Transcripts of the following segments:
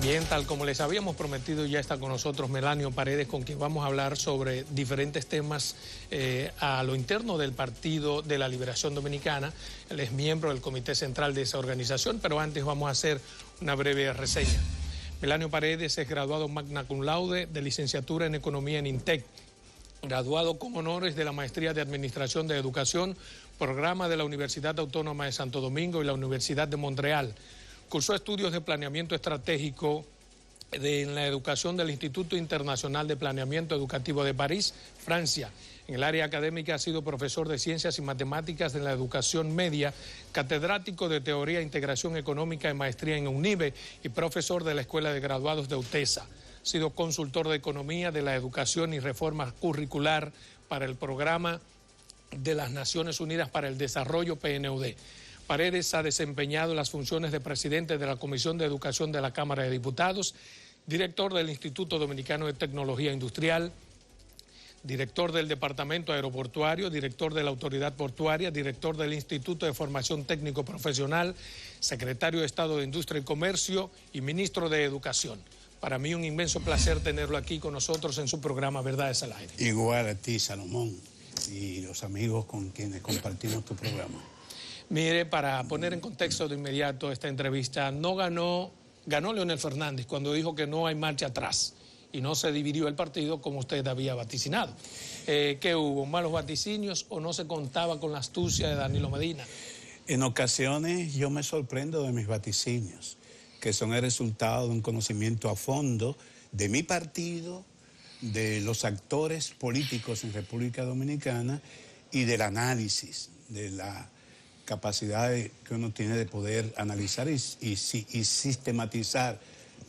Bien, tal como les habíamos prometido, ya está con nosotros Melanio Paredes, con quien vamos a hablar sobre diferentes temas a lo interno del Partido de la Liberación Dominicana. Él es miembro del Comité Central de esa organización, pero antes vamos a hacer una breve reseña. Melanio Paredes es graduado magna cum laude de licenciatura en Economía en INTEC, graduado con honores de la Maestría de Administración de Educación, programa de la Universidad Autónoma de Santo Domingo y la Universidad de Montreal. Cursó estudios de planeamiento estratégico en la educación del Instituto Internacional de Planeamiento Educativo de París, Francia. En el área académica ha sido profesor de Ciencias y Matemáticas de la Educación Media, catedrático de Teoría e Integración Económica y Maestría en UNIBE y profesor de la Escuela de Graduados de UTESA. Ha sido consultor de Economía de la Educación y Reforma Curricular para el Programa de las Naciones Unidas para el Desarrollo, PNUD. Paredes ha desempeñado las funciones de presidente de la Comisión de Educación de la Cámara de Diputados, director del Instituto Dominicano de Tecnología Industrial, director del Departamento Aeroportuario, director de la Autoridad Portuaria, director del Instituto de Formación Técnico Profesional, secretario de Estado de Industria y Comercio y ministro de Educación. Para mí un inmenso placer tenerlo aquí con nosotros en su programa Verdades al Aire. Igual a ti, Salomón, y los amigos con quienes compartimos tu programa. Mire, para poner en contexto de inmediato esta entrevista, ganó Leonel Fernández cuando dijo que no hay marcha atrás y no se dividió el partido como usted había vaticinado. ¿Qué hubo? ¿Malos vaticinios o no se contaba con la astucia de Danilo Medina? En ocasiones yo me sorprendo de mis vaticinios, que son el resultado de un conocimiento a fondo de mi partido, de los actores políticos en República Dominicana y del análisis, de la capacidad que uno tiene de poder analizar y sistematizar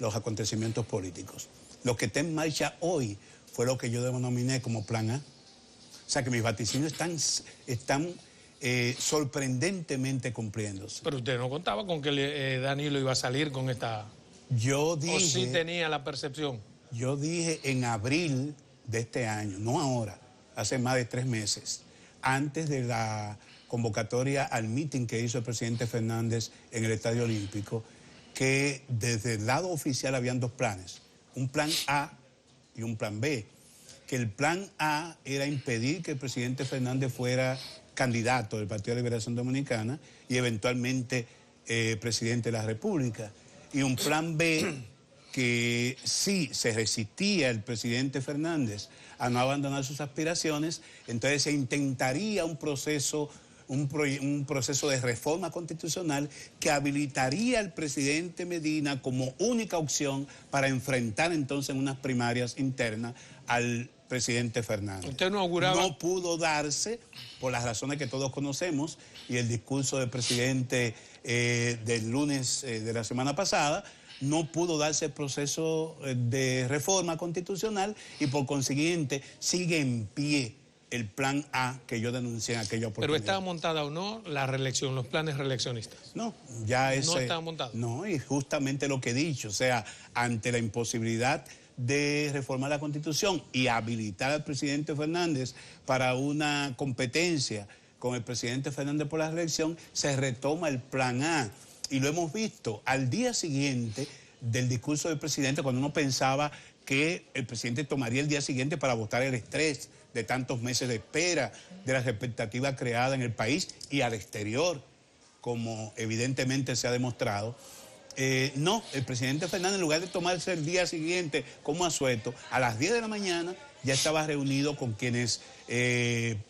los acontecimientos políticos. Lo que está en marcha hoy fue lo que yo denominé como Plan A. O sea que mis vaticinios están sorprendentemente cumpliéndose. Pero usted no contaba con que Danilo iba a salir con esta... Yo dije... ¿O sí tenía la percepción? Yo dije en abril de este año, no ahora, hace más de 3 meses, antes de la convocatoria al meeting que hizo el presidente Fernández en el Estadio Olímpico, que desde el lado oficial habían 2 planes, un plan A y un plan B, que el plan A era impedir que el presidente Fernández fuera candidato del Partido de Liberación Dominicana y eventualmente presidente de la República, y un plan B que si se resistía el presidente Fernández a no abandonar sus aspiraciones, entonces se intentaría un proceso de reforma constitucional que habilitaría al presidente Medina como única opción para enfrentar entonces en unas primarias internas al presidente Fernández. ¿Usted no auguraba? No pudo darse por las razones que todos conocemos y el discurso del presidente del lunes de la semana pasada. No pudo darse el proceso de reforma constitucional y por consiguiente sigue en pie el plan A que yo denuncié en aquella oportunidad. ¿Pero estaba montada o no la reelección, los planes reeleccionistas? No, ya ese... ¿No estaba montado? No, y justamente lo que he dicho, o sea, ante la imposibilidad de reformar la Constitución y habilitar al presidente Fernández para una competencia con el presidente Fernández por la reelección, se retoma el plan A. Y lo hemos visto al día siguiente del discurso del presidente, cuando uno pensaba que el presidente tomaría el día siguiente para botar el estrés de tantos meses de espera, de las expectativas creadas en el país y al exterior, como evidentemente se ha demostrado. No, el presidente Fernández, en lugar de tomarse el día siguiente como asueto, a las 10 de la mañana ya estaba reunido con quienes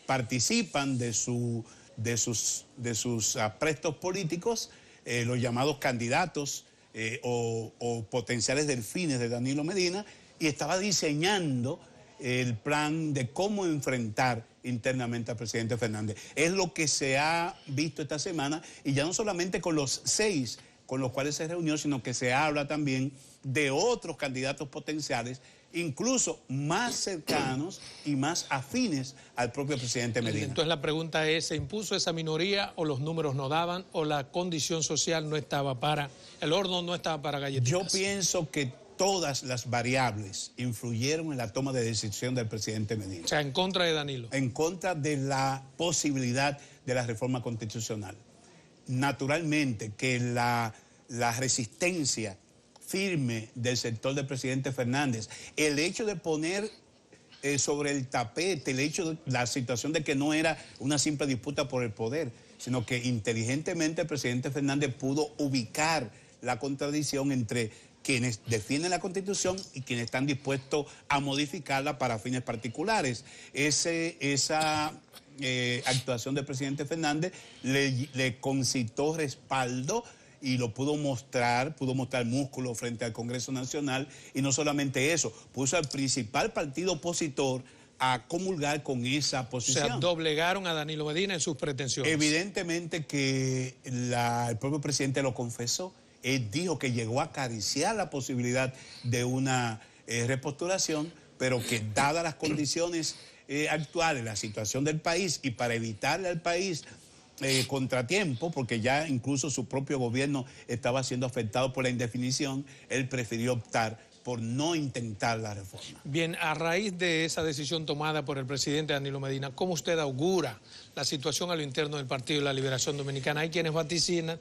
participan de sus aprestos políticos, los llamados candidatos o potenciales delfines de Danilo Medina, y estaba diseñando el plan de cómo enfrentar internamente al presidente Fernández. Es lo que se ha visto esta semana, y ya no solamente con los 6 con los cuales se reunió, sino que se habla también de otros candidatos potenciales, incluso más cercanos y más afines al propio presidente Medina. Entonces la pregunta es, ¿se impuso esa minoría o los números no daban o la condición social no estaba para, el horno no estaba para galletitas? Yo pienso que todas las variables influyeron en la toma de decisión del presidente Medina. O sea, en contra de Danilo. En contra de la posibilidad de la reforma constitucional. Naturalmente que la resistencia firme del sector del presidente Fernández. El hecho de poner sobre el tapete, el hecho de la situación de que no era una simple disputa por el poder, sino que inteligentemente el presidente Fernández pudo ubicar la contradicción entre quienes defienden la Constitución y quienes están dispuestos a modificarla para fines particulares. Esa actuación del presidente Fernández le concitó respaldo y lo pudo mostrar músculo frente al Congreso Nacional, y no solamente eso, puso al principal partido opositor a comulgar con esa posición. O sea, doblegaron a Danilo Medina en sus pretensiones. Evidentemente que el propio presidente lo confesó. Él dijo que llegó a acariciar la posibilidad de una repostulación, pero que dadas las condiciones actuales, la situación del país, y para evitarle al país contratiempo, porque ya incluso su propio gobierno estaba siendo afectado por la indefinición, él prefirió optar por no intentar la reforma. Bien, a raíz de esa decisión tomada por el presidente Danilo Medina, ¿cómo usted augura la situación a lo interno del Partido de la Liberación Dominicana? Hay quienes vaticinan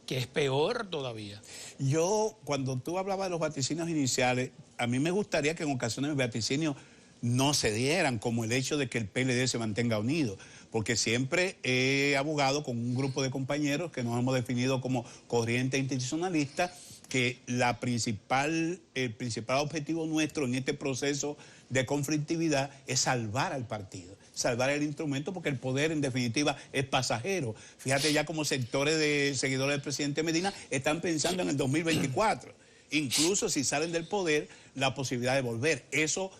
que es peor todavía. Yo, cuando tú hablabas de los vaticinios iniciales, a mí me gustaría que en ocasiones los vaticinios no se dieran, como el hecho de que el PLD se mantenga unido, porque siempre he abogado con un grupo de compañeros que nos hemos definido como corriente institucionalista, que el principal objetivo nuestro en este proceso de conflictividad es salvar al partido, salvar el instrumento, porque el poder en definitiva es pasajero. Fíjate ya como sectores de seguidores del presidente Medina están pensando en el 2024, incluso si salen del poder, la posibilidad de volver. Eso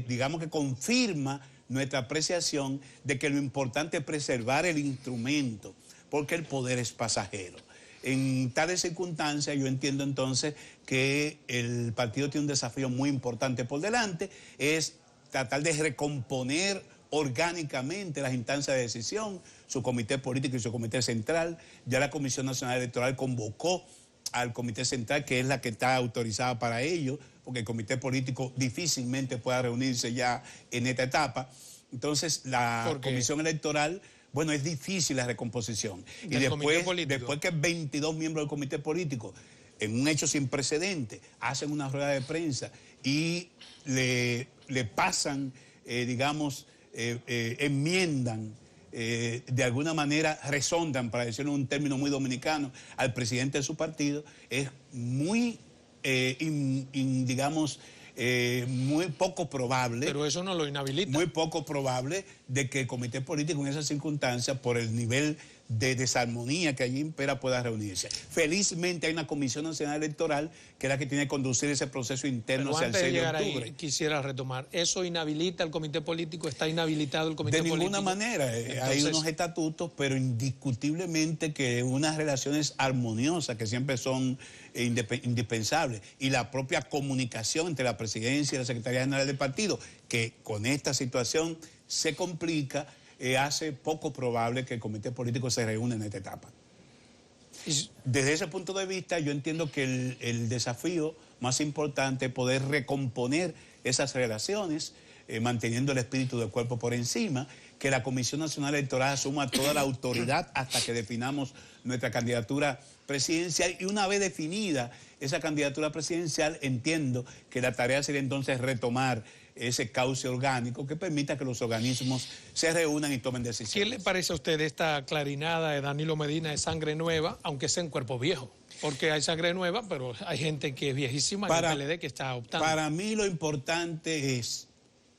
digamos que confirma nuestra apreciación de que lo importante es preservar el instrumento, porque el poder es pasajero. En tales circunstancias yo entiendo entonces que el partido tiene un desafío muy importante por delante, es tratar de recomponer orgánicamente las instancias de decisión, su comité político y su comité central. Ya la Comisión Nacional Electoral convocó al comité central, que es la que está autorizada para ello, porque el comité político difícilmente pueda reunirse ya en esta etapa. Entonces la Comisión Electoral, bueno, es difícil la recomposición. Y después que 22 miembros del comité político, en un hecho sin precedente, hacen una rueda de prensa y le pasan, enmiendan, de alguna manera resondan, para decirlo en un término muy dominicano, al presidente de su partido, es muy, muy poco probable. Pero eso no lo inhabilita. Muy poco probable de que el comité político en esas circunstancias, por el nivel de desarmonía que allí impera, pueda reunirse. Felizmente hay una Comisión Nacional Electoral que es la que tiene que conducir ese proceso interno hacia el 6 de octubre. Ahí, quisiera retomar, ¿eso inhabilita al comité político? ¿Está inhabilitado el comité político? De ninguna manera. Entonces, hay unos estatutos, pero indiscutiblemente que unas relaciones armoniosas que siempre son indispensables, y la propia comunicación entre la presidencia y la Secretaría General del partido, que con esta situación se complica, hace poco probable que el comité político se reúna en esta etapa. Desde ese punto de vista, yo entiendo que el desafío más importante es poder recomponer esas relaciones, manteniendo el espíritu del cuerpo por encima, que la Comisión Nacional Electoral asuma toda la autoridad hasta que definamos nuestra candidatura presidencial, y una vez definida esa candidatura presidencial, entiendo que la tarea sería entonces retomar ese cauce orgánico que permita que los organismos se reúnan y tomen decisiones. ¿Qué le parece a usted esta clarinada de Danilo Medina de sangre nueva, aunque sea en cuerpo viejo? Porque hay sangre nueva, pero hay gente que es viejísima en el PLD que está optando. Para mí lo importante es,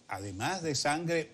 además de sangre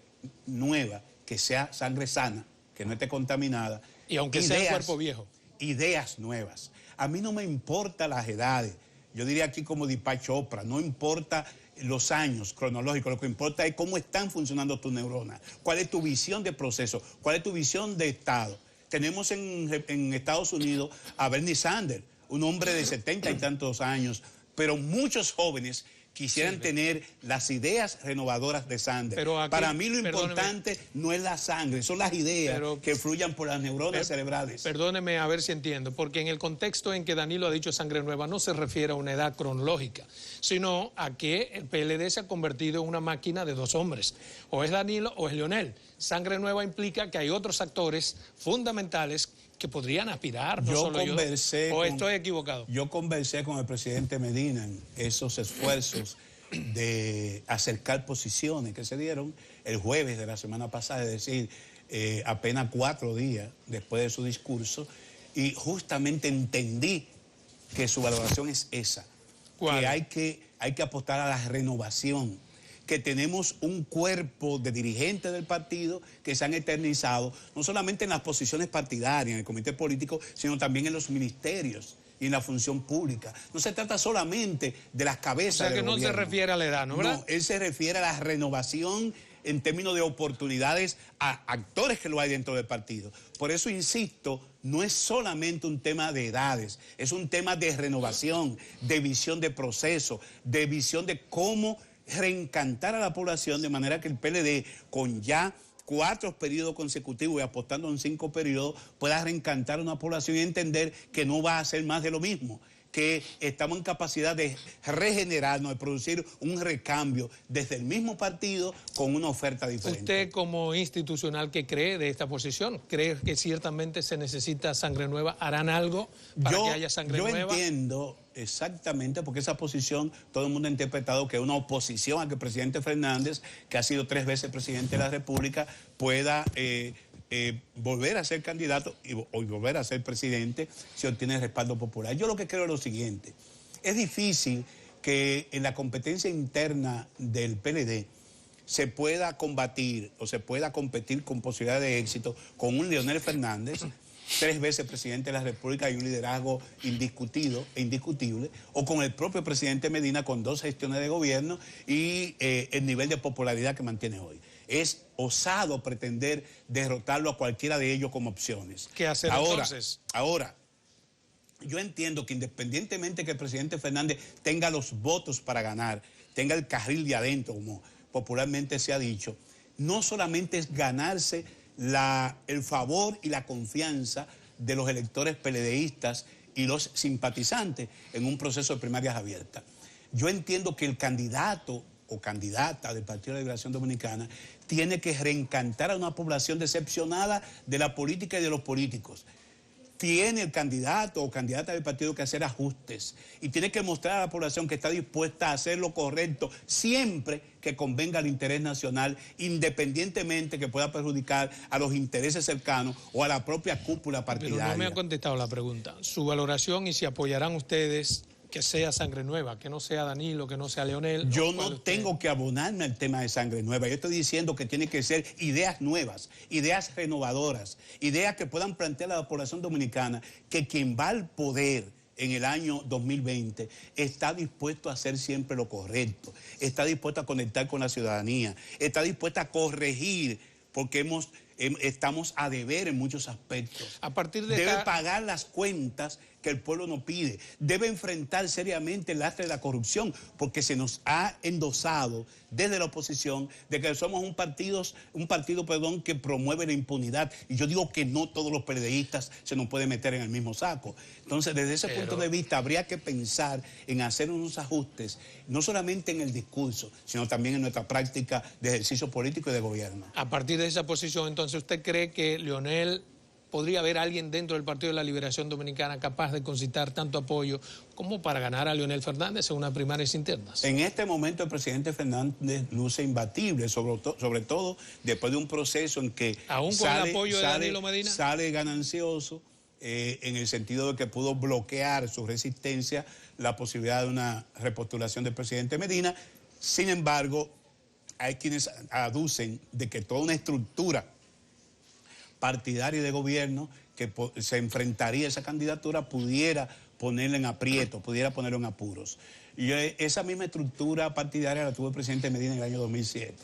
nueva, que sea sangre sana, que no esté contaminada. Y aunque sea en cuerpo viejo. Ideas nuevas. A mí no me importan las edades. Yo diría aquí como Deepak Chopra, no importa los años cronológicos, lo que importa es cómo están funcionando tus neuronas, cuál es tu visión de proceso, cuál es tu visión de Estado. Tenemos en Estados Unidos a Bernie Sanders, un hombre de 70 y tantos años, pero muchos jóvenes quisieran tener las ideas renovadoras de Sanders. Pero aquí, para mí lo importante no es la sangre, son las ideas que fluyan por las neuronas cerebrales. Perdóneme a ver si entiendo, porque en el contexto en que Danilo ha dicho sangre nueva no se refiere a una edad cronológica, sino a que el PLD se ha convertido en una máquina de dos hombres. O es Danilo o es Leonel. Sangre Nueva implica que hay otros actores fundamentales que podrían aspirar, no solo yo. ¿O estoy equivocado? Yo conversé con el presidente Medina en esos esfuerzos de acercar posiciones que se dieron el jueves de la semana pasada, es decir, apenas 4 días después de su discurso, y justamente entendí que su valoración es esa, que hay que apostar a la renovación, que tenemos un cuerpo de dirigentes del partido que se han eternizado, no solamente en las posiciones partidarias, en el comité político, sino también en los ministerios y en la función pública. No se trata solamente de las cabezas del gobierno. O sea, que no se refiere a la edad, ¿no? ¿Verdad? No, él se refiere a la renovación en términos de oportunidades a actores que lo hay dentro del partido. Por eso insisto, no es solamente un tema de edades, es un tema de renovación, de visión de proceso, de visión de cómo reencantar a la población, de manera que el PLD, con ya 4 periodos consecutivos y apostando en 5 periodos, pueda reencantar a una población y entender que no va a ser más de lo mismo, que estamos en capacidad de regenerarnos, de producir un recambio desde el mismo partido con una oferta diferente. Usted, como institucional que cree de esta posición, ¿cree que ciertamente se necesita sangre nueva? ¿Harán algo para que haya sangre nueva? Yo entiendo exactamente, porque esa posición todo el mundo ha interpretado que es una oposición a que el presidente Fernández, que ha sido 3 veces presidente de la República, pueda volver a ser candidato o volver a ser presidente si obtiene respaldo popular. Yo lo que creo es lo siguiente: es difícil que en la competencia interna del PLD se pueda combatir o se pueda competir con posibilidad de éxito con un Leonel Fernández, 3 veces presidente de la República y un liderazgo indiscutido e indiscutible, o con el propio presidente Medina con 2 gestiones de gobierno y el nivel de popularidad que mantiene hoy. Es osado pretender derrotarlo a cualquiera de ellos como opciones. ¿Qué hacer entonces? Ahora, yo entiendo que independientemente que el presidente Fernández tenga los votos para ganar, tenga el carril de adentro, como popularmente se ha dicho, no solamente es ganarse el favor y la confianza de los electores PLDistas y los simpatizantes en un proceso de primarias abiertas. Yo entiendo que el candidato o candidata del Partido de la Liberación Dominicana tiene que reencantar a una población decepcionada de la política y de los políticos. Tiene el candidato o candidata del partido que hacer ajustes y tiene que mostrar a la población que está dispuesta a hacer lo correcto siempre que convenga al interés nacional, independientemente que pueda perjudicar a los intereses cercanos o a la propia cúpula partidaria. Pero no me ha contestado la pregunta. Su valoración y si apoyarán ustedes que sea sangre nueva, que no sea Danilo, que no sea Leonel. Yo no tengo que abonarme al tema de sangre nueva. Yo estoy diciendo que tiene que ser ideas nuevas, ideas renovadoras, ideas que puedan plantear a la población dominicana que quien va al poder en el año 2020 está dispuesto a hacer siempre lo correcto, está dispuesto a conectar con la ciudadanía, está dispuesto a corregir, porque estamos a deber en muchos aspectos. A partir de Debe pagar las cuentas que el pueblo nos pide. Debe enfrentar seriamente el lastre de la corrupción, porque se nos ha endosado desde la oposición de que somos un partido que promueve la impunidad. Y yo digo que no todos los PLDistas se nos pueden meter en el mismo saco. Entonces, desde ese punto de vista, habría que pensar en hacer unos ajustes, no solamente en el discurso, sino también en nuestra práctica de ejercicio político y de gobierno. A partir de esa posición, entonces, ¿usted cree que Leonel podría haber alguien dentro del Partido de la Liberación Dominicana capaz de concitar tanto apoyo como para ganar a Leonel Fernández en unas primarias internas? En este momento el presidente Fernández luce imbatible, sobre todo después de un proceso en que ¿aún con el apoyo de Danilo Medina? Sale ganancioso en el sentido de que pudo bloquear su resistencia la posibilidad de una repostulación del presidente Medina. Sin embargo, hay quienes aducen de que toda una estructura partidaria y de gobierno que se enfrentaría a esa candidatura pudiera ponerla en aprieto, pudiera ponerlo en apuros. Y esa misma estructura partidaria la tuvo el presidente Medina en el año 2007.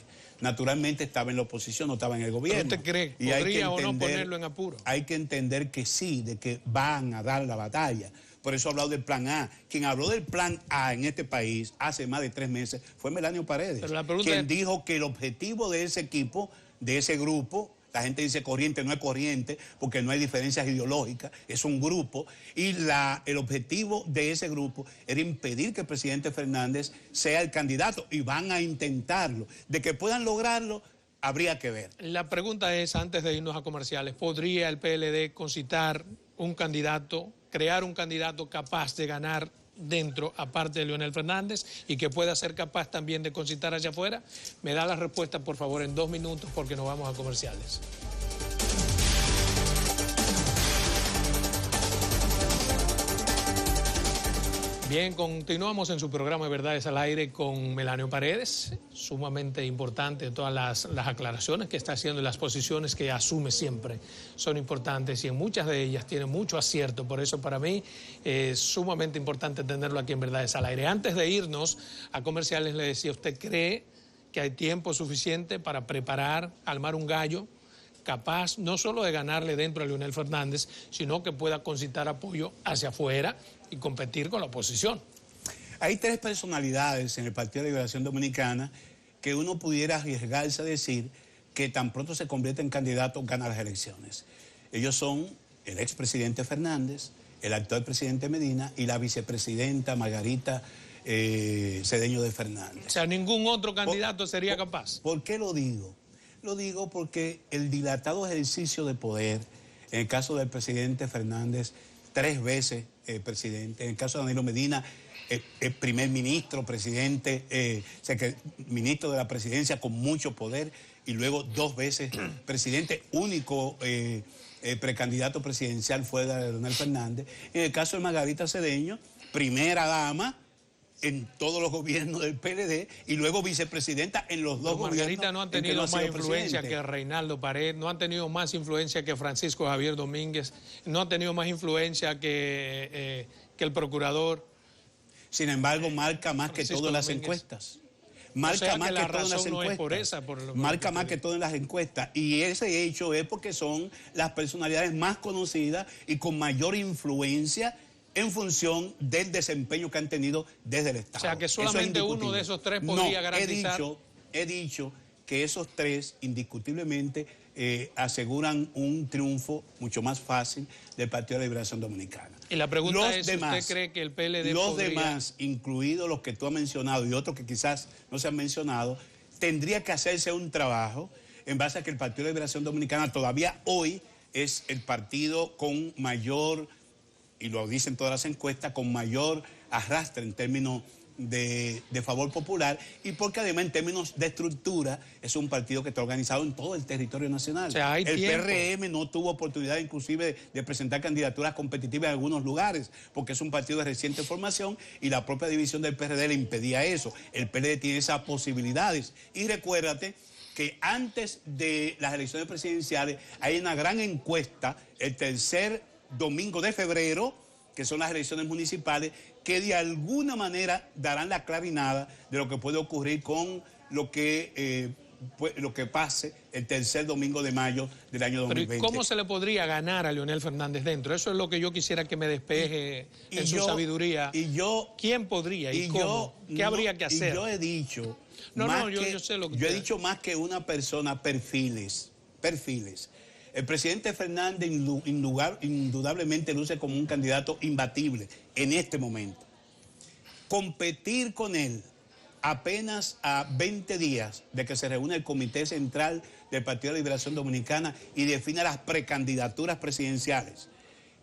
Naturalmente estaba en la oposición, no estaba en el gobierno. ¿Usted cree que podría o no ponerlo en apuros? Hay que entender que sí, de que van a dar la batalla. Por eso he hablado del plan A. Quien habló del plan A en este país hace más de 3 meses fue Melanio Paredes, quien dijo que el objetivo de ese equipo, de ese grupo, la gente dice corriente, no es corriente, porque no hay diferencias ideológicas, es un grupo, y el objetivo de ese grupo era impedir que el presidente Fernández sea el candidato, y van a intentarlo. De que puedan lograrlo, habría que ver. La pregunta es, antes de irnos a comerciales, ¿podría el PLD concitar un candidato, crear un candidato capaz de ganar dentro, aparte de Leonel Fernández, y que pueda ser capaz también de concitar hacia afuera? Me da la respuesta, por favor, en 2 minutos, porque nos vamos a comerciales. Bien, continuamos en su programa de Verdades al Aire con Melanio Paredes. Sumamente importante todas las aclaraciones que está haciendo y las posiciones que asume siempre son importantes, y en muchas de ellas tiene mucho acierto. Por eso para mí es sumamente importante tenerlo aquí en Verdades al Aire. Antes de irnos a comerciales, le decía, ¿usted cree que hay tiempo suficiente para preparar, armar un gallo capaz no solo de ganarle dentro a Leonel Fernández, sino que pueda concitar apoyo hacia afuera y competir con la oposición? Hay 3 personalidades en el Partido de Liberación Dominicana que uno pudiera arriesgarse a decir que tan pronto se convierte en candidato gana las elecciones. Ellos son el expresidente Fernández, el actual presidente Medina y la vicepresidenta Margarita Cedeño de Fernández. O sea, ningún otro candidato sería capaz. ¿Por qué lo digo? Lo digo porque el dilatado ejercicio de poder, en el caso del presidente Fernández, 3 veces presidente, en el caso de Danilo Medina, primer ministro, presidente, ministro de la presidencia con mucho poder, y luego 2 veces presidente, único precandidato presidencial fuera de Leonel Fernández. En el caso de Margarita Cedeño, primera dama en todos los gobiernos del PLD y luego vicepresidenta en los 2 gobiernos. Margarita no han tenido más influencia que Reinaldo Pared, no han tenido más influencia que Francisco Javier Domínguez, no han tenido más influencia que el procurador. Sin embargo, marca más que todo en las encuestas. Marca más que todo en las encuestas. Marca más que todo en las encuestas. Y ese hecho es porque son las personalidades más conocidas y con mayor influencia en función del desempeño que han tenido desde el Estado. O sea, que solamente uno de esos 3 podría garantizar. He dicho que esos 3 indiscutiblemente aseguran un triunfo mucho más fácil del Partido de Liberación Dominicana. Y la pregunta es, ¿usted cree que el PLD los podría... demás, incluidos los que tú has mencionado y otros que quizás no se han mencionado, tendría que hacerse un trabajo en base a que el Partido de Liberación Dominicana todavía hoy es el partido con mayor, y lo dicen todas las encuestas, con mayor arrastre en términos de favor popular, y porque además en términos de estructura es un partido que está organizado en todo el territorio nacional. O sea, hay el tiempo. PRM no tuvo oportunidad inclusive de presentar candidaturas competitivas en algunos lugares, porque es un partido de reciente formación y la propia división del PRD le impedía eso. El PLD tiene esas posibilidades. Y recuérdate que antes de las elecciones presidenciales hay una gran encuesta, el tercer domingo de febrero, que son las elecciones municipales, que de alguna manera darán la clarinada de lo que puede ocurrir con lo que pase el tercer domingo de mayo del año 2020. Pero ¿cómo se le podría ganar a Leonel Fernández dentro? Eso es lo que yo quisiera que me despeje en su sabiduría. ¿Quién podría y cómo? ¿Qué habría que hacer? Y yo he dicho... yo sé lo que... Yo he dicho más que una persona, perfiles. El presidente Fernández indudablemente luce como un candidato imbatible en este momento. Competir con él apenas a 20 días de que se reúne el Comité Central del Partido de Liberación Dominicana y defina las precandidaturas presidenciales.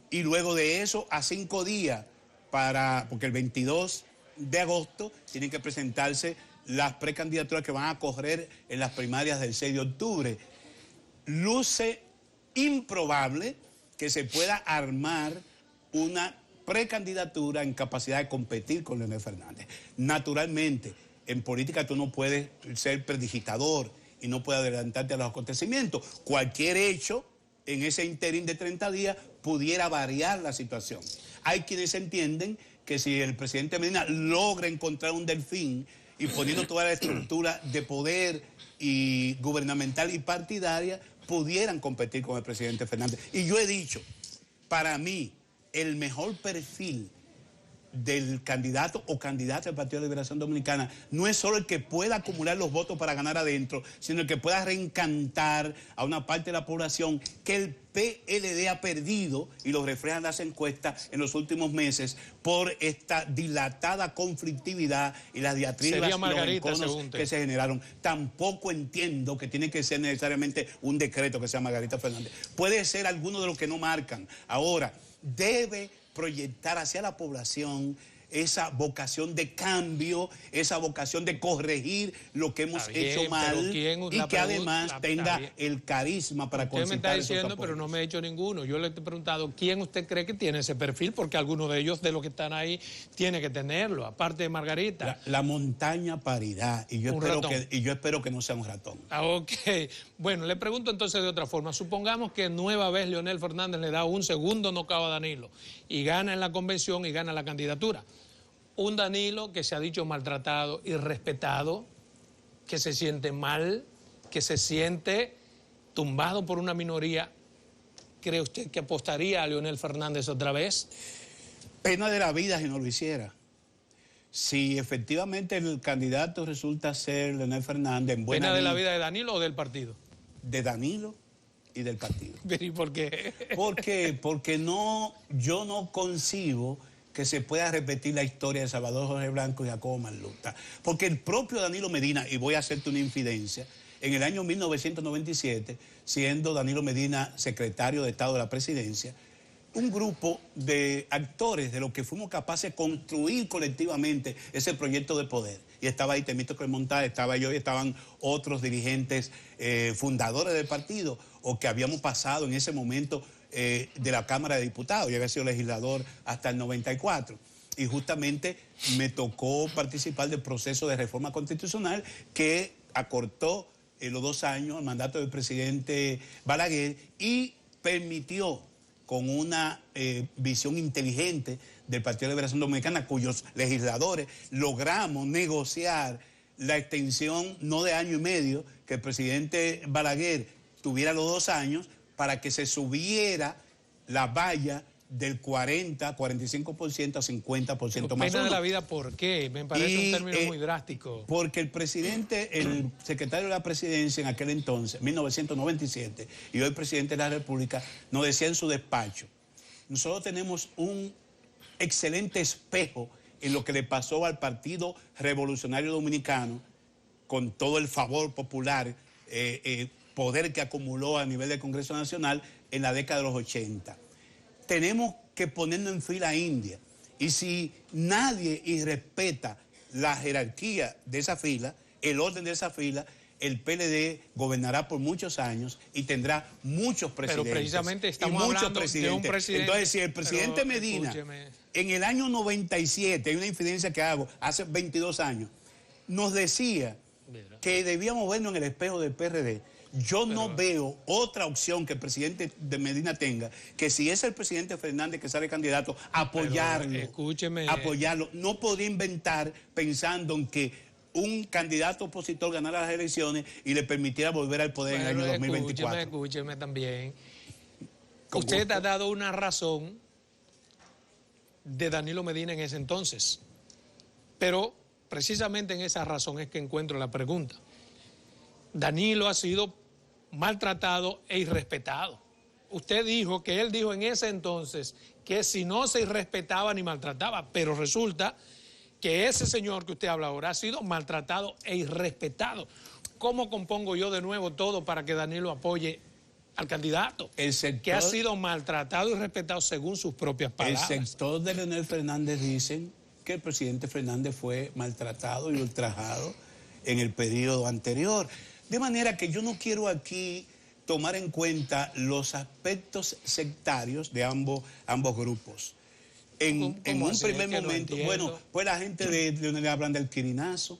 Y luego de eso a 5 días, porque el 22 de agosto tienen que presentarse las precandidaturas que van a correr en las primarias del 6 de octubre. Luce improbable que se pueda armar una precandidatura en capacidad de competir con Leonel Fernández. Naturalmente, en política tú no puedes ser predigitador y no puedes adelantarte a los acontecimientos. Cualquier hecho en ese interín de 30 días pudiera variar la situación. Hay quienes entienden que si el presidente Medina logra encontrar un delfín y poniendo toda la estructura de poder y gubernamental y partidaria, pudieran competir con el presidente Fernández. Y yo he dicho, para mí, el mejor perfil del candidato o candidata del Partido de Liberación Dominicana no es solo el que pueda acumular los votos para ganar adentro, sino el que pueda reencantar a una parte de la población que el PLD ha perdido, y lo reflejan las encuestas en los últimos meses, por esta dilatada conflictividad y las diatribas y los enconos que se generaron. Tampoco entiendo que tiene que ser necesariamente un decreto que sea Margarita Fernández. Puede ser alguno de los que no marcan. Ahora, debe proyectar hacia la población esa vocación de cambio, esa vocación de corregir lo que hemos hecho mal, y que además tenga el carisma para concitar. Usted me está diciendo, pero no me he hecho ninguno. Yo le he preguntado, ¿quién usted cree que tiene ese perfil? Porque alguno de ellos, de los que están ahí, tiene que tenerlo, aparte de Margarita. La montaña parirá, y yo espero que no sea un ratón. Ok. Bueno, le pregunto entonces de otra forma. Supongamos que nueva vez Leonel Fernández le da un segundo knockout a Danilo y gana en la convención y gana la candidatura. Un Danilo que se ha dicho maltratado, irrespetado, que se siente mal, que se siente tumbado por una minoría. ¿Cree usted que apostaría a Leonel Fernández otra vez? Pena de la vida si no lo hiciera. Si efectivamente el candidato resulta ser Leonel Fernández... ¿Pena de la vida de Danilo o del partido? De Danilo y del partido. ¿Y por qué? Porque yo no concibo que se pueda repetir la historia de Salvador Jorge Blanco y Jacobo Marluta. Porque el propio Danilo Medina, y voy a hacerte una infidencia, en el año 1997, siendo Danilo Medina secretario de Estado de la Presidencia, un grupo de actores de los que fuimos capaces de construir colectivamente ese proyecto de poder. Y estaba ahí Temístocles Montá, estaba yo y estaban otros dirigentes fundadores del partido, o que habíamos pasado en ese momento de la Cámara de Diputados. Yo había sido legislador hasta el 94. Y justamente me tocó participar del proceso de reforma constitucional que acortó los 2 años el mandato del presidente Balaguer y permitió, con una visión inteligente del Partido de Liberación Dominicana, cuyos legisladores logramos negociar la extensión no de año y medio, que el presidente Balaguer tuviera los 2 años, para que se subiera la valla del 40-45% a 50% más. Pena de la vida, ¿por qué? Me parece un término muy drástico. Porque el presidente, el secretario de la presidencia en aquel entonces, 1997, y hoy presidente de la República, nos decía en su despacho: nosotros tenemos un excelente espejo en lo que le pasó al Partido Revolucionario Dominicano, con todo el favor popular, poder que acumuló a nivel del Congreso Nacional en la década de los 80. Tenemos que ponernos en fila india. Y si nadie irrespeta la jerarquía de esa fila, el orden de esa fila, el PLD gobernará por muchos años y tendrá muchos presidentes. Pero precisamente estamos hablando de un presidente. Entonces, si el presidente Medina, en el año 97, hay una infidencia que hago, hace 22 años, nos decía que debíamos vernos en el espejo del PRD, yo no veo otra opción que el presidente de Medina tenga, que si es el presidente Fernández que sale candidato, apoyarlo. Escúcheme. Apoyarlo. No podría inventar pensando en que un candidato opositor ganara las elecciones y le permitiera volver al poder en el año 2024. Escúcheme también. Usted ha dado una razón de Danilo Medina en ese entonces, pero precisamente en esa razón es que encuentro la pregunta. Danilo ha sido maltratado e irrespetado. Usted dijo que él dijo en ese entonces que si no se irrespetaba ni maltrataba, pero resulta que ese señor que usted habla ahora ha sido maltratado e irrespetado. ¿Cómo compongo yo de nuevo todo para que Danilo apoye al candidato que ha sido maltratado y respetado según sus propias palabras? El sector de Leonel Fernández dicen que el presidente Fernández fue maltratado y ultrajado en el periodo anterior. De manera que yo no quiero aquí tomar en cuenta los aspectos sectarios de ambos grupos. En un primer momento, bueno, pues la gente de Leonel hablan del quirinazo.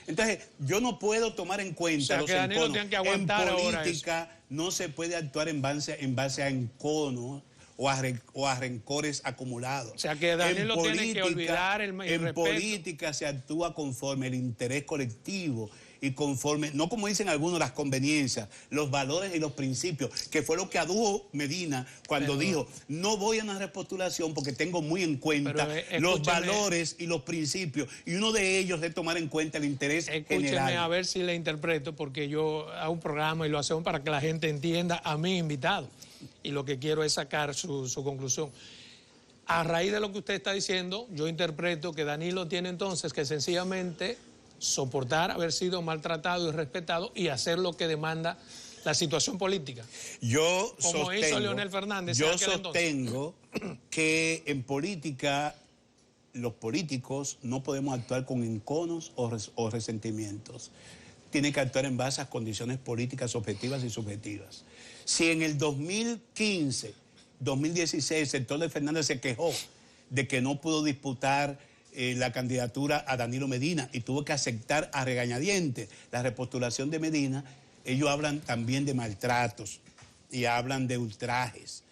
Entonces, yo no puedo tomar en cuenta los enconos. En política no se puede actuar en base a enconos o a rencores acumulados. O sea, que Danilo tiene que olvidar el respeto. En política se actúa conforme el interés colectivo y conforme, no como dicen algunos, las conveniencias, los valores y los principios, que fue lo que adujo Medina cuando dijo, no voy a una repostulación porque tengo muy en cuenta los valores y los principios, y uno de ellos es tomar en cuenta el interés general. Escúcheme a ver si le interpreto, porque yo hago un programa y lo hacemos para que la gente entienda a mi invitado, y lo que quiero es sacar su conclusión. A raíz de lo que usted está diciendo, yo interpreto que Danilo tiene entonces que sencillamente soportar haber sido maltratado y respetado y hacer lo que demanda la situación política. Como hizo Leonel Fernández. Yo sostengo que en política los políticos no podemos actuar con enconos o resentimientos. Tienen que actuar en base a condiciones políticas objetivas y subjetivas. Si en el 2015, 2016, el sector de Fernández se quejó de que no pudo disputar la candidatura a Danilo Medina y tuvo que aceptar a regañadientes la repostulación de Medina, ellos hablan también de maltratos y hablan de ultrajes.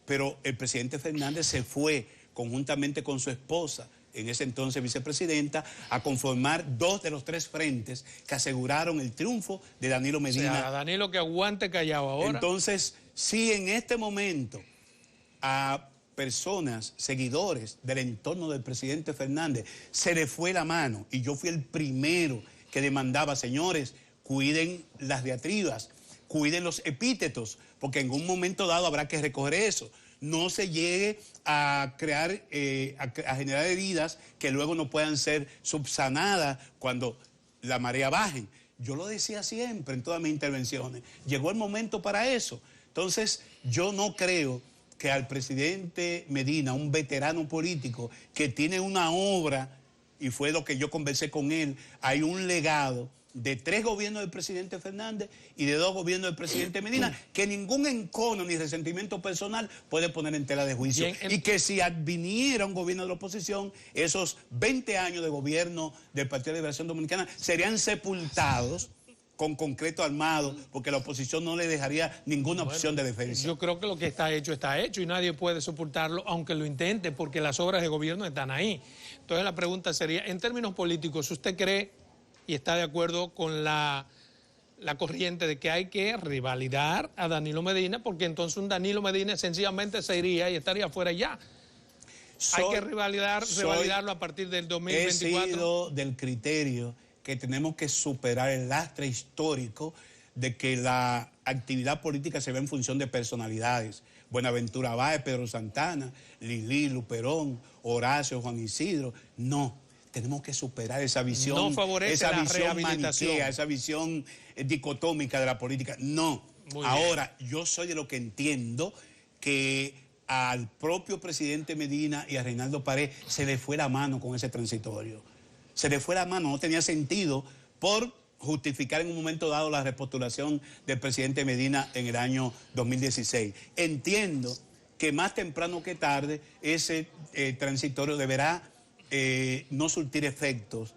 Pero el presidente Fernández se fue conjuntamente con su esposa, en ese entonces vicepresidenta, a conformar 2 de los 3 frentes que aseguraron el triunfo de Danilo Medina. O sea, Danilo que aguante callado ahora. Entonces, si en este momento a personas, seguidores del entorno del presidente Fernández, se le fue la mano, y yo fui el primero que demandaba, señores, cuiden las diatribas, cuiden los epítetos, porque en un momento dado habrá que recoger eso. No se llegue a crear, a generar heridas que luego no puedan ser subsanadas cuando la marea baje. Yo lo decía siempre en todas mis intervenciones. Llegó el momento para eso. Entonces, yo no creo que al presidente Medina, un veterano político que tiene una obra, y fue lo que yo conversé con él, hay un legado de 3 gobiernos del presidente Fernández y de 2 gobiernos del presidente Medina, que ningún encono ni resentimiento personal puede poner en tela de juicio. Y que si adviniera un gobierno de la oposición, esos 20 años de gobierno del Partido de Liberación Dominicana serían sepultados con concreto armado, porque la oposición no le dejaría ninguna opción de defensa. Yo creo que lo que está hecho y nadie puede soportarlo, aunque lo intente, porque las obras de gobierno están ahí. Entonces la pregunta sería, en términos políticos, ¿usted cree y está de acuerdo con la corriente de que hay que revalidar a Danilo Medina, porque entonces un Danilo Medina sencillamente se iría y estaría fuera ya? Hay que revalidarlo a partir del 2024. He sido del criterio que tenemos que superar el lastre histórico de que la actividad política se ve en función de personalidades. Buenaventura Báez, Pedro Santana, Lili, Luperón, Horacio, Juan Isidro. No, tenemos que superar esa visión. No favorece la rehabilitación. Maniquea, esa visión dicotómica de la política. No. Ahora, yo soy de lo que entiendo que al propio presidente Medina y a Reinaldo Paredes se le fue la mano con ese transitorio. Se le fue la mano, no tenía sentido por justificar en un momento dado la repostulación del presidente Medina en el año 2016. Entiendo que más temprano que tarde ese transitorio deberá no surtir efectos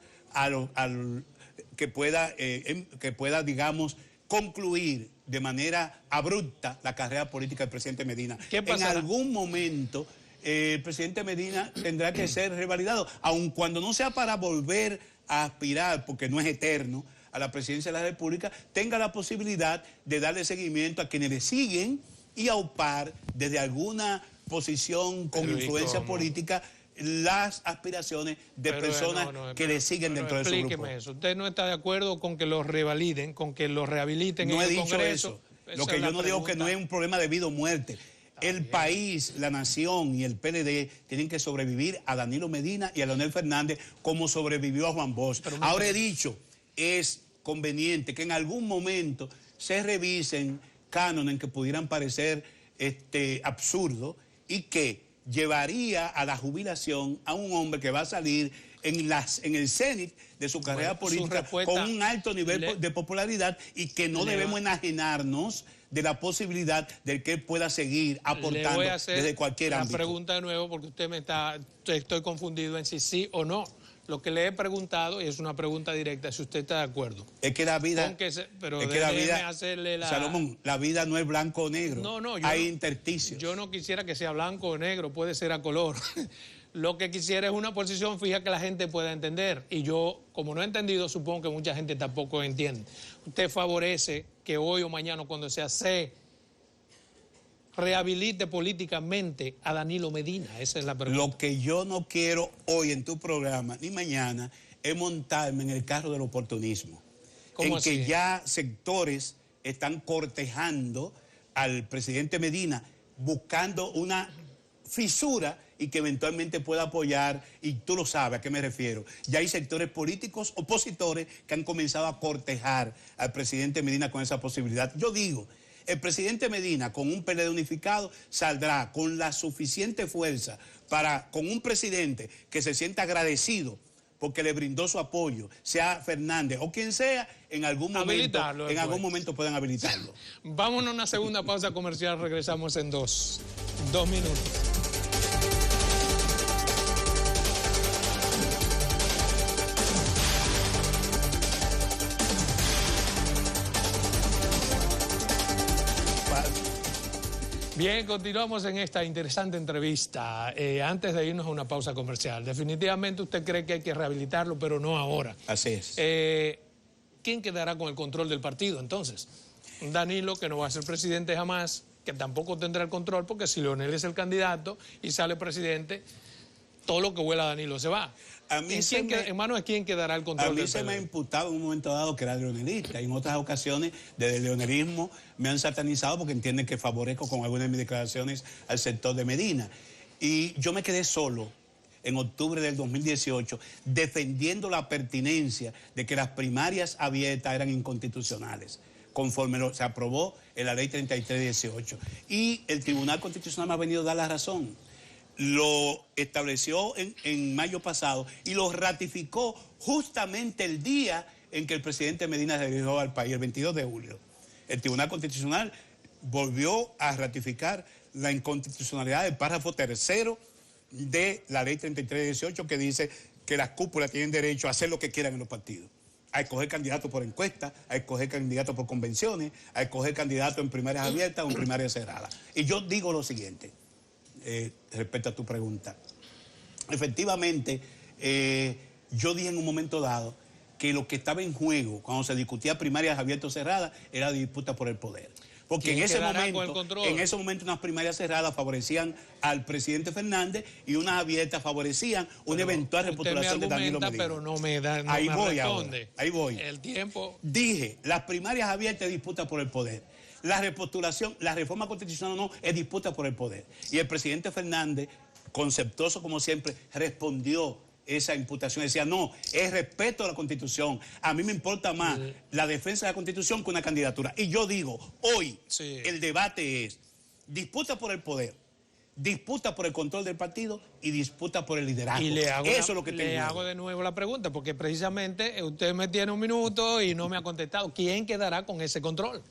que pueda, digamos, concluir de manera abrupta la carrera política del presidente Medina. ¿Qué pasará? En algún momento el presidente Medina tendrá que ser revalidado, aun cuando no sea para volver a aspirar, porque no es eterno, a la presidencia de la República, tenga la posibilidad de darle seguimiento a quienes le siguen y aupar desde alguna posición con influencia política las aspiraciones de personas que le siguen dentro de su grupo. Explíqueme eso. ¿Usted no está de acuerdo con que lo revaliden, con que lo rehabiliten en el Congreso? No he dicho eso. Lo que yo no digo que no es un problema de vida o muerte. El país, la nación y el PLD tienen que sobrevivir a Danilo Medina y a Leonel Fernández como sobrevivió a Juan Bosch. Ahora he dicho, es conveniente que en algún momento se revisen cánones que pudieran parecer absurdos y que llevaría a la jubilación a un hombre que va a salir en el cenit de su carrera política con un alto nivel de popularidad y que no debemos enajenarnos de la posibilidad de que él pueda seguir aportando desde cualquier ámbito. La pregunta de nuevo, porque estoy confundido en si sí o no. Lo que le he preguntado, y es una pregunta directa, si usted está de acuerdo. Es que la vida... Salomón, la vida no es blanco o negro. No, hay intersticios. Yo no quisiera que sea blanco o negro, puede ser a color. Lo que quisiera es una posición fija que la gente pueda entender. Y yo, como no he entendido, supongo que mucha gente tampoco entiende. ¿Usted favorece que hoy o mañana, cuando se rehabilite políticamente a Danilo Medina? Esa es la pregunta. Lo que yo no quiero hoy en tu programa, ni mañana, es montarme en el carro del oportunismo. ¿Cómo así? Que ya sectores están cortejando al presidente Medina, buscando una fisura y que eventualmente pueda apoyar, y tú lo sabes a qué me refiero. Ya hay sectores políticos opositores que han comenzado a cortejar al presidente Medina con esa posibilidad. Yo digo, el presidente Medina con un PLD unificado saldrá con la suficiente fuerza para, con un presidente que se sienta agradecido porque le brindó su apoyo, sea Fernández o quien sea, en algún momento puedan habilitarlo. Vámonos a una segunda pausa comercial, regresamos en dos minutos. Bien, continuamos en esta interesante entrevista. Antes de irnos a una pausa comercial, definitivamente usted cree que hay que rehabilitarlo, pero no ahora. Así es. ¿Quién quedará con el control del partido entonces? Danilo, que no va a ser presidente jamás, que tampoco tendrá el control, porque si Leonel es el candidato y sale presidente, todo lo que huela a Danilo se va. ¿En manos de quién quedará el control del PLD? A mí se me ha imputado en un momento dado que era leonelista, y en otras ocasiones desde el leonelismo me han satanizado porque entienden que favorezco con algunas de mis declaraciones al sector de Medina. Y yo me quedé solo en octubre del 2018 defendiendo la pertinencia de que las primarias abiertas eran inconstitucionales, conforme se aprobó en la ley 3318. Y el Tribunal Constitucional me ha venido a dar la razón. Lo estableció en mayo pasado y lo ratificó justamente el día en que el presidente Medina se dirigió al país, el 22 de julio. El Tribunal Constitucional volvió a ratificar la inconstitucionalidad del párrafo tercero de la ley 3318, que dice que las cúpulas tienen derecho a hacer lo que quieran en los partidos. A escoger candidatos por encuesta, a escoger candidatos por convenciones, a escoger candidatos en primarias abiertas o en primarias cerradas. Y yo digo lo siguiente, respecto a tu pregunta. Efectivamente, yo dije en un momento dado que lo que estaba en juego cuando se discutía primarias abiertas o cerradas era disputa por el poder. Porque en ese momento unas primarias cerradas favorecían al presidente Fernández y unas abiertas favorecían una eventual repostulación de Danilo Medina. Pero no me da, no ahí me voy responde. Ahora, ahí voy. El tiempo. Dije, las primarias abiertas es disputa por el poder. La repostulación, la reforma constitucional no, es disputa por el poder. Y el presidente Fernández, conceptuoso como siempre, respondió esa imputación. Decía, no, es respeto a la Constitución. A mí me importa más la defensa de la Constitución que una candidatura. Y yo digo, hoy el debate es disputa por el poder, disputa por el control del partido y disputa por el liderazgo. Y le hago, eso es lo que le hago de nuevo la pregunta, porque precisamente usted me tiene un minuto y no me ha contestado. ¿Quién quedará con ese control?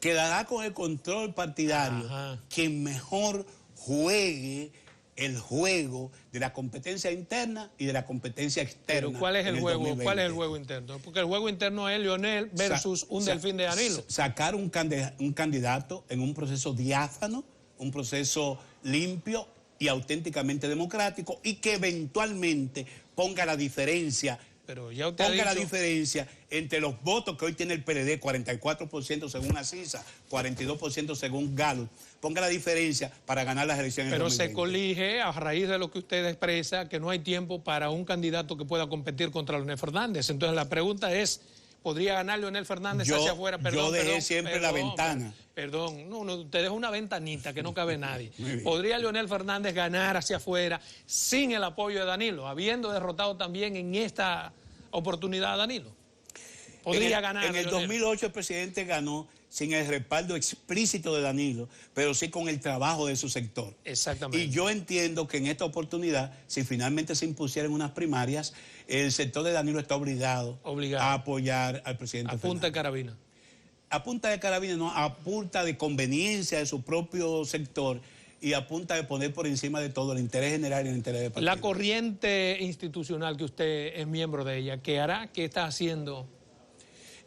Quedará con el control partidario quien mejor juegue el juego de la competencia interna y de la competencia externa. ¿Pero cuál es el juego? 2020. ¿Cuál es el juego interno? Porque el juego interno es Leonel versus un delfín de Danilo. Sacar un candidato en un proceso diáfano, un proceso limpio y auténticamente democrático, y que eventualmente ponga la diferencia. Pero ya usted ha dicho... la diferencia entre los votos que hoy tiene el PLD, 44% según la CISA, 42% según Gallup. Ponga la diferencia para ganar las elecciones. Pero se colige a raíz de lo que usted expresa, que no hay tiempo para un candidato que pueda competir contra Leonel Fernández. Entonces la pregunta es, ¿podría ganar Leonel Fernández hacia afuera? Yo dejé siempre la ventana. Perdón, no, usted deja una ventanita que no cabe nadie. ¿Podría Leonel Fernández ganar hacia afuera sin el apoyo de Danilo, habiendo derrotado también en esta oportunidad a Danilo? ¿Podría ganar? En el 2008 el presidente ganó sin el respaldo explícito de Danilo, pero sí con el trabajo de su sector. Exactamente. Y yo entiendo que en esta oportunidad, si finalmente se impusieran unas primarias, el sector de Danilo está obligado. A apoyar al presidente Fernández. A punta de carabina. A punta de carabina, no, a punta de conveniencia de su propio sector y a punta de poner por encima de todo el interés general y el interés del partido. La corriente institucional que usted es miembro de ella, ¿qué hará? ¿Qué está haciendo?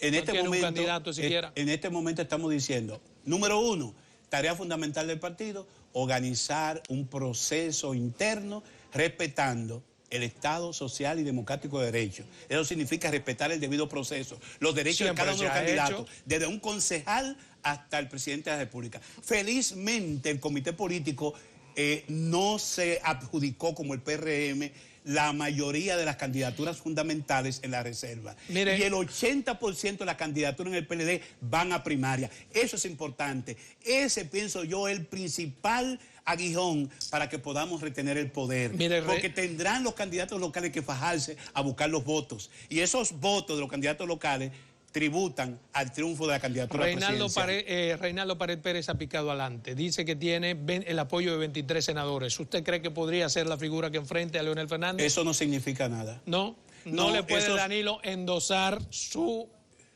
En este momento, un candidato siquiera. En este momento estamos diciendo, número uno, tarea fundamental del partido, organizar un proceso interno, respetando el Estado social y democrático de derecho. Eso significa respetar el debido proceso, los derechos de cada uno de los candidatos, desde un concejal hasta el presidente de la República. Felizmente el comité político no se adjudicó como el PRM la mayoría de las candidaturas fundamentales en la reserva. Mire. Y el 80% de las candidaturas en el PLD van a primaria. Eso es importante. Ese, pienso yo, es el principal aguijón para que podamos retener el poder. Mire, porque tendrán los candidatos locales que fajarse a buscar los votos. Y esos votos de los candidatos locales tributan al triunfo de la candidatura presidencial. Reinaldo Pared Pérez ha picado adelante. Dice que tiene el apoyo de 23 senadores. ¿Usted cree que podría ser la figura que enfrente a Leonel Fernández? Eso no significa nada. No le puede Danilo endosar su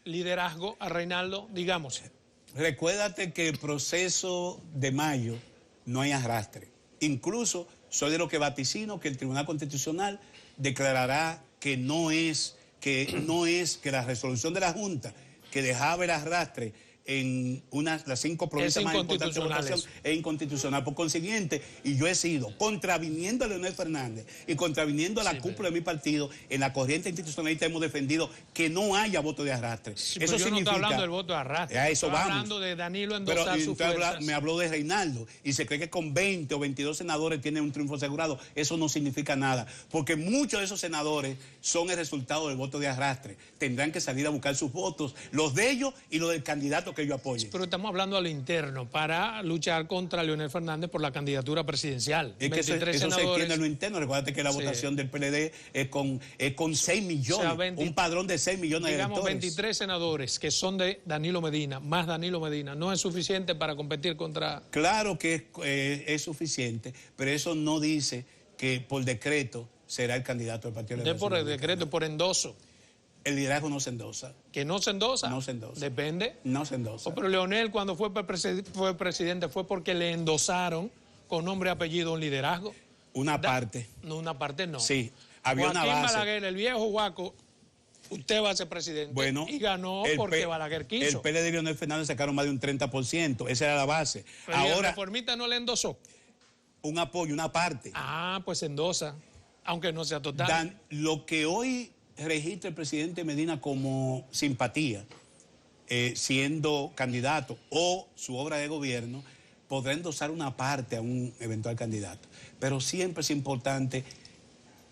liderazgo a Reinaldo, digamos. Recuérdate que el proceso de mayo no hay arrastre. Incluso soy de lo que vaticino que el Tribunal Constitucional declarará que que la resolución de la Junta que dejaba el arrastre en las 5 provincias más importantes de votación es inconstitucional. Por consiguiente, y yo he sido contraviniendo a Leonel Fernández y contraviniendo a la cúpula de mi partido, en la corriente institucionalista hemos defendido que no haya voto de arrastre. Sí, eso significa, no estoy hablando del voto de arrastre, a eso vamos. Hablando de Danilo endosar sus fuerzas. Me habló de Reinaldo y se cree que con 20 o 22 senadores tiene un triunfo asegurado. Eso no significa nada, porque muchos de esos senadores son el resultado del voto de arrastre. Tendrán que salir a buscar sus votos, los de ellos y los del candidato que yo apoye. Pero estamos hablando a lo interno, para luchar contra Leonel Fernández por la candidatura presidencial. Es que eso se entiende en lo interno. Recuérdate que la votación del PLD es con 6 millones, o sea, un padrón de 6 millones de electores. 23 senadores que son de Danilo Medina, más Danilo Medina, ¿no es suficiente para competir contra...? Claro que es suficiente, pero eso no dice que por decreto será el candidato del Partido Liberal. ¿Por decreto, por endoso? El liderazgo no se endosa. ¿Que no se endosa? No se endosa. ¿Depende? No se endosa. Pero Leonel, cuando fue presidente, fue porque le endosaron con nombre y apellido un liderazgo. Una parte. No, una parte no. Sí, había una base. Joaquín Balaguer, el viejo Guaco, usted va a ser presidente. Bueno, y ganó porque Balaguer quiso. El PLD de Leonel Fernández sacaron más de un 30%. Esa era la base. Pero ahora, el reformista no le endosó. Un apoyo, una parte. Ah, pues endosa, aunque no sea total. Lo que hoy registra el presidente Medina como simpatía, siendo candidato, o su obra de gobierno, podrá endosar una parte a un eventual candidato. Pero siempre es importante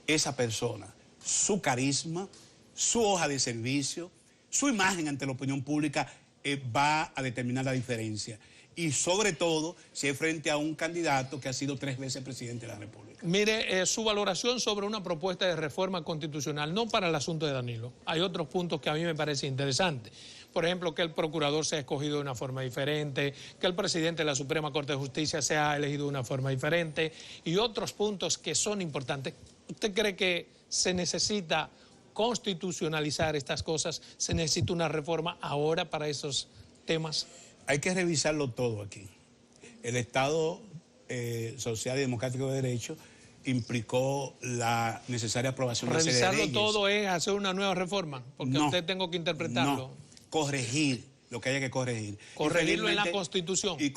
esa persona, su carisma, su hoja de servicio, su imagen ante la opinión pública va a determinar la diferencia. Y sobre todo, si es frente a un candidato que ha sido 3 veces presidente de la República. Mire, su valoración sobre una propuesta de reforma constitucional, no para el asunto de Danilo. Hay otros puntos que a mí me parecen interesantes. Por ejemplo, que el procurador sea escogido de una forma diferente, que el presidente de la Suprema Corte de Justicia sea elegido de una forma diferente, y otros puntos que son importantes. ¿Usted cree que se necesita constitucionalizar estas cosas? ¿Se necesita una reforma ahora para esos temas? Hay que revisarlo todo aquí. El Estado social y democrático de derecho implicó la necesaria aprobación de leyes. Revisarlo todo es hacer una nueva reforma, porque no, usted tengo que interpretarlo. No, corregir lo que haya que corregir. Corregirlo en la Constitución. Y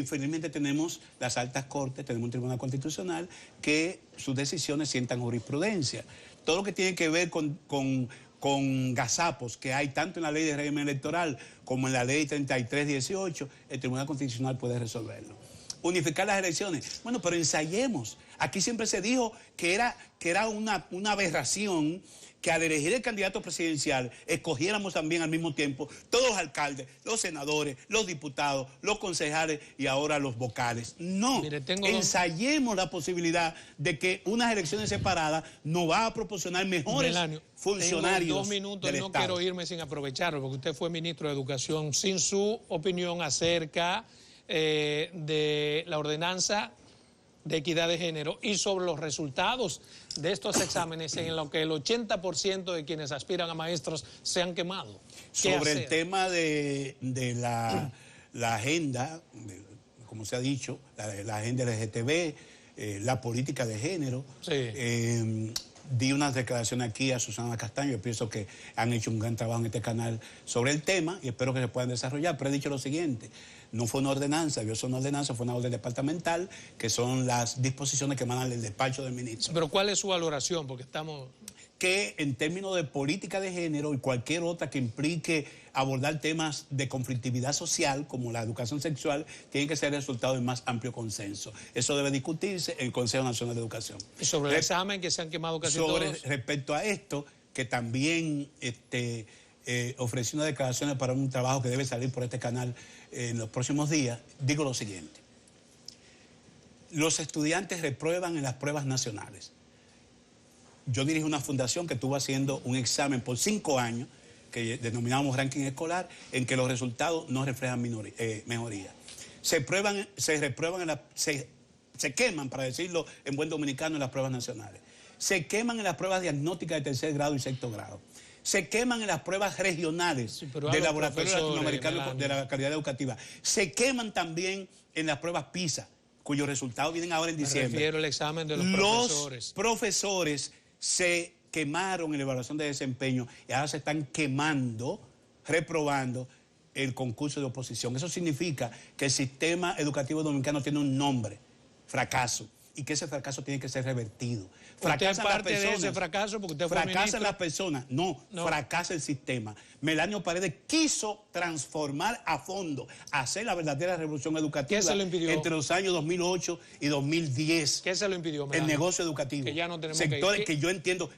felizmente tenemos las altas cortes, tenemos un tribunal constitucional que sus decisiones sientan jurisprudencia. Todo lo que tiene que ver con gazapos que hay tanto en la ley de régimen electoral como en la ley 3318, el Tribunal Constitucional puede resolverlo. Unificar las elecciones. Bueno, pero ensayemos. Aquí siempre se dijo que era una aberración que al elegir el candidato presidencial escogiéramos también al mismo tiempo todos los alcaldes, los senadores, los diputados, los concejales y ahora los vocales. No, mire, ensayemos la posibilidad de que unas elecciones separadas nos va a proporcionar mejores funcionarios. Tengo 2 minutos y no quiero irme sin aprovecharlo, porque usted fue ministro de Educación, sin su opinión acerca de la ordenanza de equidad de género y sobre los resultados de estos exámenes en los que el 80% de quienes aspiran a maestros se han quemado. Sobre el tema de la agenda, como se ha dicho, la agenda LGTB, la política de género, sí. di unas declaraciones aquí a Susana Castaño. Yo pienso que han hecho un gran trabajo en este canal sobre el tema y espero que se puedan desarrollar. Pero he dicho lo siguiente, no fue una ordenanza, fue una orden departamental, que son las disposiciones que emanan del despacho del ministro. Pero ¿cuál es su valoración? Porque estamos... Que en términos de política de género y cualquier otra que implique abordar temas de conflictividad social, como la educación sexual, tiene que ser el resultado de más amplio consenso. Eso debe discutirse en el Consejo Nacional de Educación. ¿Y sobre el examen que se han quemado casi todos? Respecto a esto, que también ofrecí unas declaraciones para un trabajo que debe salir por este canal en los próximos días, digo lo siguiente. Los estudiantes reprueban en las pruebas nacionales. Yo dirijo una fundación que estuvo haciendo un examen por 5 años, que denominamos ranking escolar, en que los resultados no reflejan mejoría. Se queman, para decirlo en buen dominicano, en las pruebas nacionales. Se queman en las pruebas diagnósticas de 3er grado y 6º grado. Se queman en las pruebas regionales del Laboratorio Latinoamericano de la Calidad Educativa. Se queman también en las pruebas PISA, cuyos resultados vienen ahora en diciembre. Me refiero al examen de los profesores. Los profesores se quemaron en la evaluación de desempeño y ahora se están quemando, reprobando el concurso de oposición. Eso significa que el sistema educativo dominicano tiene un nombre, fracaso, y que ese fracaso tiene que ser revertido. Fracasan las personas. ¿Usted es parte de ese fracaso porque usted fue ministro? Fracasan las personas. No, fracasa el sistema. Melanio Paredes quiso transformar a fondo, hacer la verdadera revolución educativa. ¿Qué se lo impidió? Entre los años 2008 y 2010. ¿Qué se lo impidió, Melanio? El negocio educativo. Que ya no tenemos sectores que yo entiendo,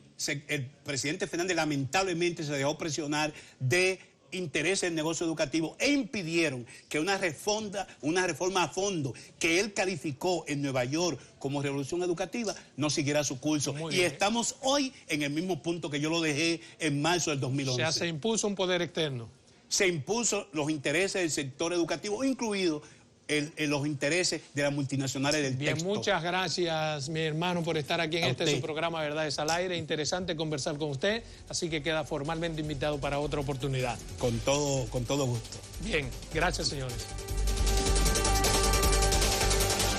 el presidente Fernández lamentablemente se dejó presionar de intereses del negocio educativo e impidieron que una reforma a fondo que él calificó en Nueva York como revolución educativa no siguiera su curso. Y estamos hoy en el mismo punto que yo lo dejé en marzo del 2011. O sea, se impuso un poder externo. Se impuso los intereses del sector educativo, incluidos los intereses de las multinacionales del texto. Bien, muchas gracias, mi hermano, por estar aquí en su programa Verdades al Aire. Interesante conversar con usted, así que queda formalmente invitado para otra oportunidad. Con todo gusto. Bien, gracias, señores.